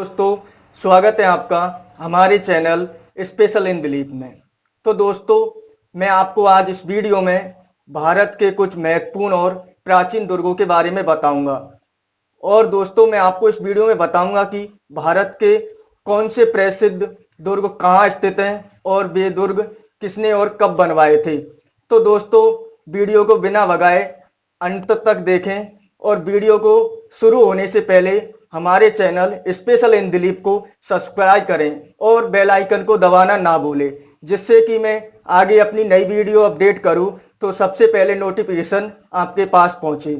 दोस्तों, स्वागत है आपका हमारे चैनल स्पेशल इन दिलीप में। तो दोस्तों, मैं आपको आज इस वीडियो में भारत के कुछ महत्वपूर्ण और प्राचीन दुर्गों के बारे में बताऊंगा। और दोस्तों, मैं आपको इस वीडियो में बताऊंगा कि भारत के कौन से प्रसिद्ध दुर्ग कहाँ स्थित हैं और वे दुर्ग किसने और कब बनवाए थे। तो दोस्तों, वीडियो को बिना भगाए अंत तक देखें और वीडियो को शुरू होने से पहले हमारे चैनल स्पेशल इन दिलीप को सब्सक्राइब करें और बेल आइकन को दबाना ना भूलें, जिससे कि मैं आगे अपनी नई वीडियो अपडेट करूं तो सबसे पहले नोटिफिकेशन आपके पास पहुंचे।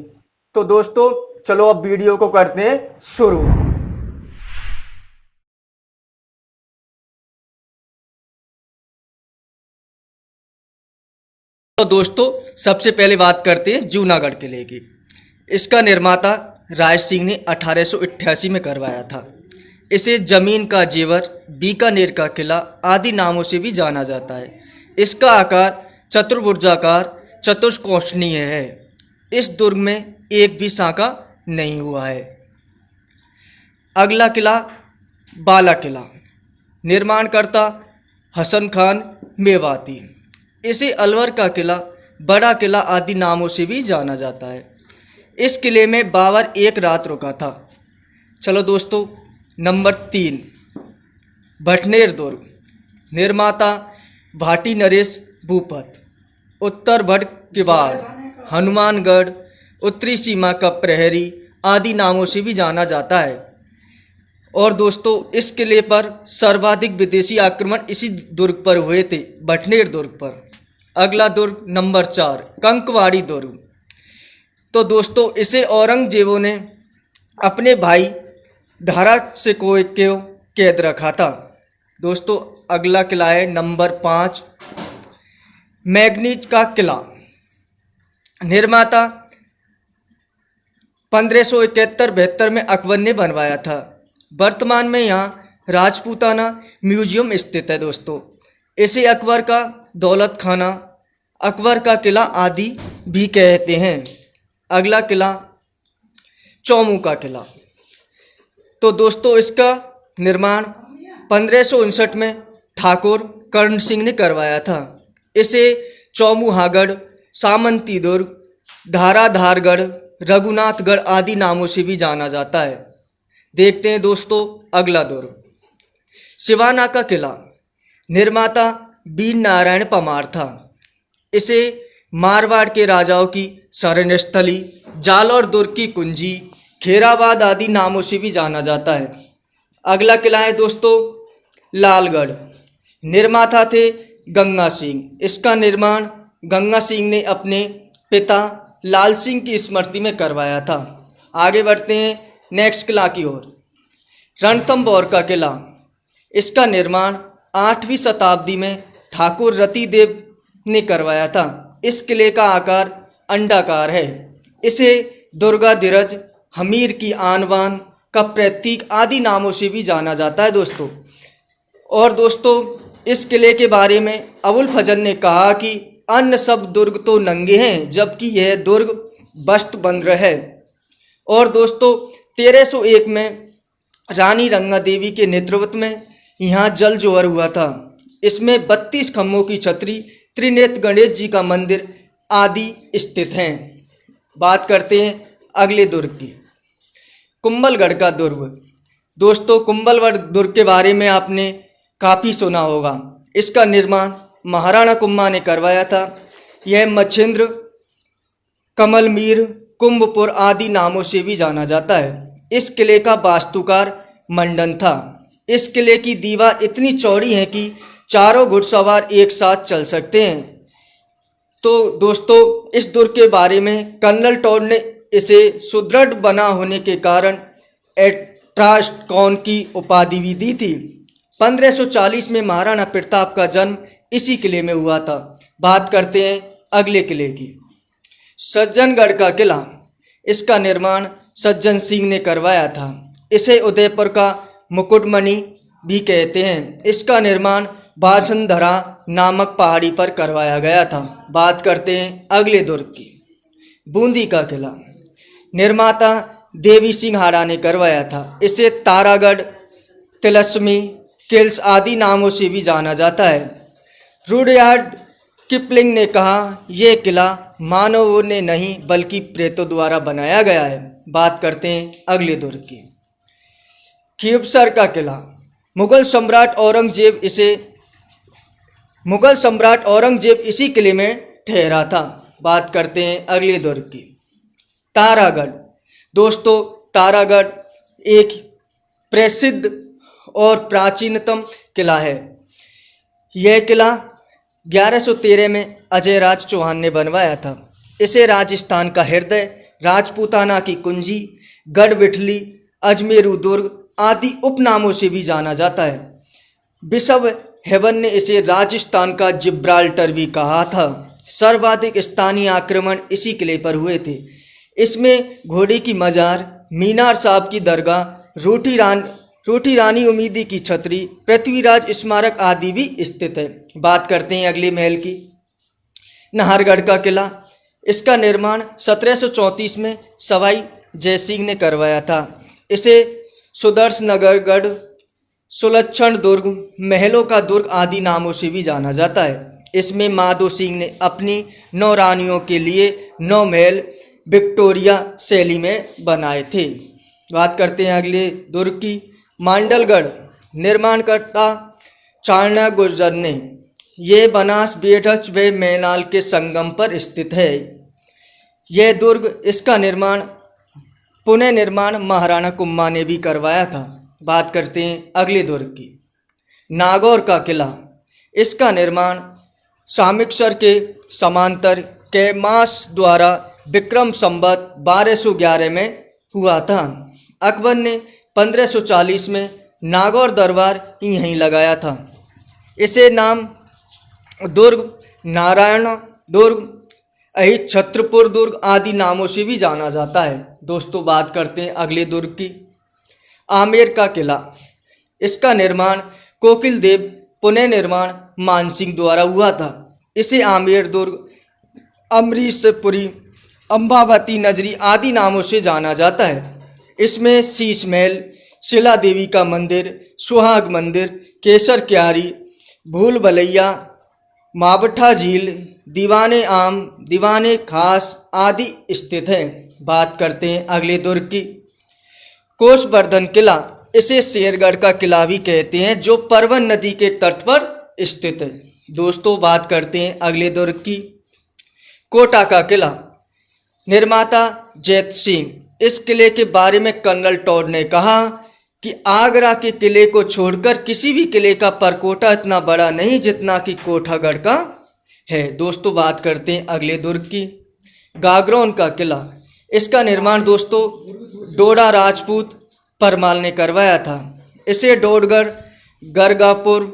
तो दोस्तों, चलो अब वीडियो को करते हैं शुरू। तो दोस्तों, सबसे पहले बात करते हैं जूनागढ़ किले की। इसका निर्माता राय सिंह ने 1888 में करवाया था। इसे जमीन का जेवर, बीकानेर का किला आदि नामों से भी जाना जाता है। इसका आकार चतुर्भुजाकार चतुष्कोणीय है। इस दुर्ग में एक भी सांका नहीं हुआ है। अगला किला बाला किला, निर्माणकर्ता हसन खान मेवाती। इसे अलवर का किला, बड़ा किला आदि नामों से भी जाना जाता है। इस किले में बाबर एक रात रुका था। चलो दोस्तों, नंबर 3 भटनेर दुर्ग, निर्माता भाटी नरेश भूपत। उत्तर भट के बाद हनुमानगढ़, उत्तरी सीमा का प्रहरी आदि नामों से भी जाना जाता है। और दोस्तों, इस किले पर सर्वाधिक विदेशी आक्रमण इसी दुर्ग पर हुए थे, भटनेर दुर्ग पर। अगला दुर्ग नंबर 4 कंकवाड़ी दुर्ग। तो दोस्तों, इसे औरंगजेबों ने अपने भाई धारा से क्यों कैद रखा था। दोस्तों, अगला किला है नंबर 5 मैगनीज का किला, निर्माता 1571-72 में अकबर ने बनवाया था। वर्तमान में यहाँ राजपूताना म्यूजियम स्थित है। दोस्तों, इसे अकबर का दौलत खाना, अकबर का किला आदि भी कहते हैं। अगला किला चौमू का किला। तो दोस्तों, इसका निर्माण 1559 में ठाकुर कर्ण सिंह ने करवाया था। इसे चौमुहागढ़, सामंती दुर्ग, धाराधारगढ़, रघुनाथगढ़ आदि नामों से भी जाना जाता है। देखते हैं दोस्तों अगला दुर्ग सिवाना का किला, निर्माता वीर नारायण परमार था। इसे मारवाड़ के राजाओं की शरण स्थली, जालौर दुर्ग की कुंजी, खेराबाद आदि नामों से भी जाना जाता है। अगला किला है दोस्तों लालगढ़, निर्माता थे गंगा सिंह। इसका निर्माण गंगा सिंह ने अपने पिता लाल सिंह की स्मृति में करवाया था। आगे बढ़ते हैं नेक्स्ट किला की ओर। रणथंभौर का किला, इसका निर्माण 8वीं शताब्दी में ठाकुर रतिदेव ने करवाया था। इस किले का आकार अंडाकार है। इसे दुर्गाधिराज, हमीर की आनवान का प्रतीक आदि नामों से भी जाना जाता है दोस्तों। और दोस्तों, इस किले के बारे में अबुल फजल ने कहा कि अन्य सब दुर्ग तो नंगे हैं, जबकि यह दुर्ग बस्त बंद है। और दोस्तों, 1301 में रानी रंगा देवी के नेतृत्व में यहाँ जल जोहर हुआ था। इसमें 32 खम्भों की छतरी, त्रिनेत्र गणेश जी का मंदिर आदि स्थित हैं। बात करते हैं अगले दुर्ग की, कुंभलगढ़ का दुर्ग। दोस्तों, कुंभलगढ़ दुर्ग के बारे में आपने काफ़ी सुना होगा। इसका निर्माण महाराणा कुंभा ने करवाया था। यह मच्छिंद्र, कमलमीर, कुंभपुर आदि नामों से भी जाना जाता है। इस किले का वास्तुकार मंडन था। इस किले की दीवार इतनी चौड़ी है कि चारों घुड़सवार एक साथ चल सकते हैं। तो दोस्तों, इस दुर्ग के बारे में कर्नल टॉड ने इसे सुदृढ़ बना होने के कारण एट्रास्टकॉन की उपाधि भी दी थी। 1540 में महाराणा प्रताप का जन्म इसी किले में हुआ था। बात करते हैं अगले किले की, सज्जनगढ़ का किला। इसका निर्माण सज्जन सिंह ने करवाया था। इसे उदयपुर का मुकुटमणि भी कहते हैं। इसका निर्माण बासनधरा नामक पहाड़ी पर करवाया गया था। बात करते हैं अगले दुर्ग की, बूंदी का किला, निर्माता देवी सिंह हाड़ा ने करवाया था। इसे तारागढ़ तिलस्मी, किल्स आदि नामों से भी जाना जाता है। रुडयार्ड किपलिंग ने कहा, यह किला मानवों ने नहीं बल्कि प्रेतों द्वारा बनाया गया है। बात करते हैं अगले दुर्ग की। खीवसर का किला। मुगल सम्राट औरंगजेब इसी किले में ठहरा था। बात करते हैं अगले दुर्ग की। तारागढ़। दोस्तों, तारागढ़ एक प्रसिद्ध और प्राचीनतम किला है। यह किला 1113 में अजयराज चौहान ने बनवाया था। इसे राजस्थान का हृदय, राजपूताना की कुंजी, गढ़बिठली, अजमेरू दुर्ग आदि उपनामों से भी जाना जाता है। बिशप हेवन ने इसे राजस्थान का जिब्राल्टर भी कहा था। सर्वाधिक स्थानीय आक्रमण इसी किले पर हुए थे। इसमें घोड़े की मजार, मीनार साहब की दरगाह, रोटी रानी उमीदी की छतरी, पृथ्वीराज स्मारक आदि भी स्थित है। बात करते हैं अगले महल की। नाहरगढ़ का किला। इसका निर्माण 1734 में सवाई जयसिंह ने करवाया था। इसे सुदर्शनगढ़, सुलक्षण दुर्ग, महलों का दुर्ग आदि नामों से भी जाना जाता है। इसमें माधो सिंह ने अपनी 9 रानियों के लिए 9 महल विक्टोरिया शैली में बनाए थे। बात करते हैं अगले दुर्ग की। मांडलगढ़। निर्माणकर्ता चाणक्य गुर्जर ने। ये बनास, बेढच व मैनाल के संगम पर स्थित है। यह दुर्ग, इसका पुनः निर्माण महाराणा कुम्भा ने भी करवाया था। बात करते हैं अगले दुर्ग की। नागौर का किला। इसका निर्माण सामिक्सर के समांतर कैमास द्वारा विक्रम संवत 1211 में हुआ था। अकबर ने 1540 में नागौर दरबार यहीं लगाया था। इसे नाम दुर्ग, नारायण दुर्ग, अहित छत्रपुर दुर्ग आदि नामों से भी जाना जाता है। दोस्तों, बात करते हैं अगले दुर्ग की। आमेर का किला। इसका निर्माण कोकिल देव, पुनः निर्माण मानसिंह द्वारा हुआ था। इसे आमेर दुर्ग, अमरीशपुरी, अम्बावती नगरी आदि नामों से जाना जाता है। इसमें शीश महल, शिला देवी का मंदिर, सुहाग मंदिर, केसर क्यारी, भूल भलैया, मावठा झील, दीवाने आम, दीवाने खास आदि स्थित हैं। बात करते हैं अगले दुर्ग की। कोषवर्धन किला। इसे शेरगढ़ का किला भी कहते हैं, जो परवन नदी के तट पर स्थित है। दोस्तों, बात करते हैं अगले दुर्ग की। कोटा का किला। निर्माता जैत सिंह। इस किले के बारे में कर्नल टॉड ने कहा कि आगरा के किले को छोड़कर किसी भी किले का परकोटा इतना बड़ा नहीं जितना कि कोठागढ़ का है। दोस्तों, बात करते हैं अगले दुर्ग की। गागरौन का किला। इसका निर्माण दोस्तों डोडा राजपूत परमाल ने करवाया था। इसे डोडगढ़, गरगापुर,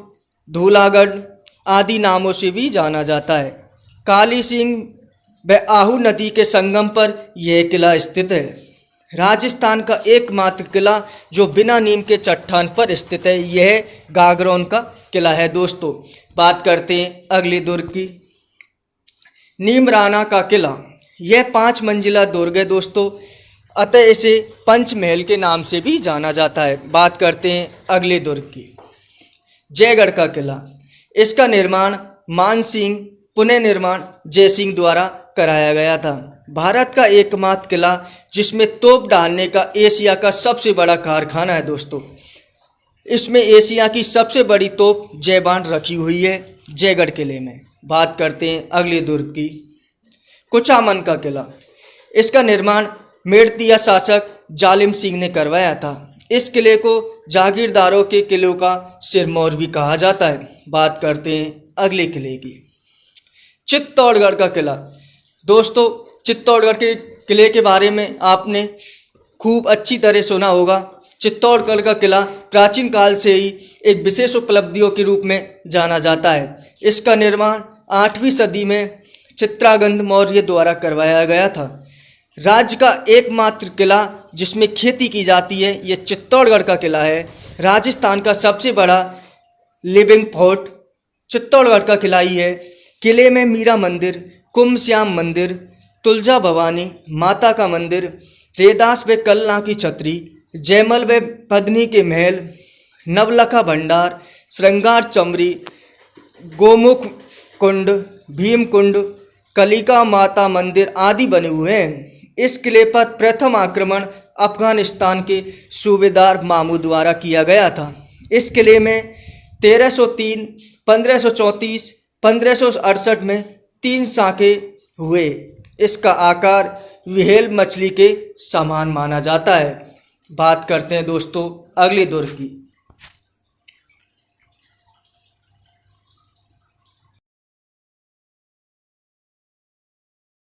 धूलागढ़ आदि नामों से भी जाना जाता है। काली सिंह व आहू नदी के संगम पर यह किला स्थित है। राजस्थान का एकमात्र किला जो बिना नीम के चट्टान पर स्थित है, यह गागरौन का किला है। दोस्तों, बात करते हैं अगले दुर्ग की। नीमराना का किला। यह 5 मंजिला दुर्ग है दोस्तों, अतः इसे पंचमहल के नाम से भी जाना जाता है। बात करते हैं अगले दुर्ग की। जयगढ़ का किला। इसका निर्माण मान सिंह, पुनः निर्माण जयसिंह द्वारा कराया गया था। भारत का एकमात्र किला जिसमें तोप डालने का एशिया का सबसे बड़ा कारखाना है। दोस्तों, इसमें एशिया की सबसे बड़ी तोप जयबान रखी हुई है जयगढ़ किले में। बात करते हैं अगले दुर्ग की। कुचामन का किला। इसका निर्माण मेड़तिया शासक जालिम सिंह ने करवाया था। इस किले को जागीरदारों के किलों का सिरमौर भी कहा जाता है। बात करते हैं अगले किले की। चित्तौड़गढ़ का किला। दोस्तों, चित्तौड़गढ़ के किले के बारे में आपने खूब अच्छी तरह सुना होगा। चित्तौड़गढ़ का किला प्राचीन काल से ही एक विशेष उपलब्धियों के रूप में जाना जाता है। इसका निर्माण 8वीं सदी में चित्रागंद मौर्य द्वारा करवाया गया था। राज्य का एकमात्र किला जिसमें खेती की जाती है, ये चित्तौड़गढ़ का किला है। राजस्थान का सबसे बड़ा लिविंग फोर्ट चित्तौड़गढ़ का किला ही है। किले में मीरा मंदिर, कुंभश्याम मंदिर, तुलजा भवानी माता का मंदिर, रेदास व कलना की छतरी, जयमल व पद्नी के महल, नवलखा भंडार, श्रृंगार चमरी, गोमुख कुंड, भीम कुंड, कलिका माता मंदिर आदि बने हुए हैं। इस किले पर प्रथम आक्रमण अफगानिस्तान के सूबेदार मामू द्वारा किया गया था। इस किले में 1303, 1534, 1568 में 3 साके हुए। इसका आकार व्हेल मछली के समान माना जाता है। बात करते हैं दोस्तों अगले दुर्ग की।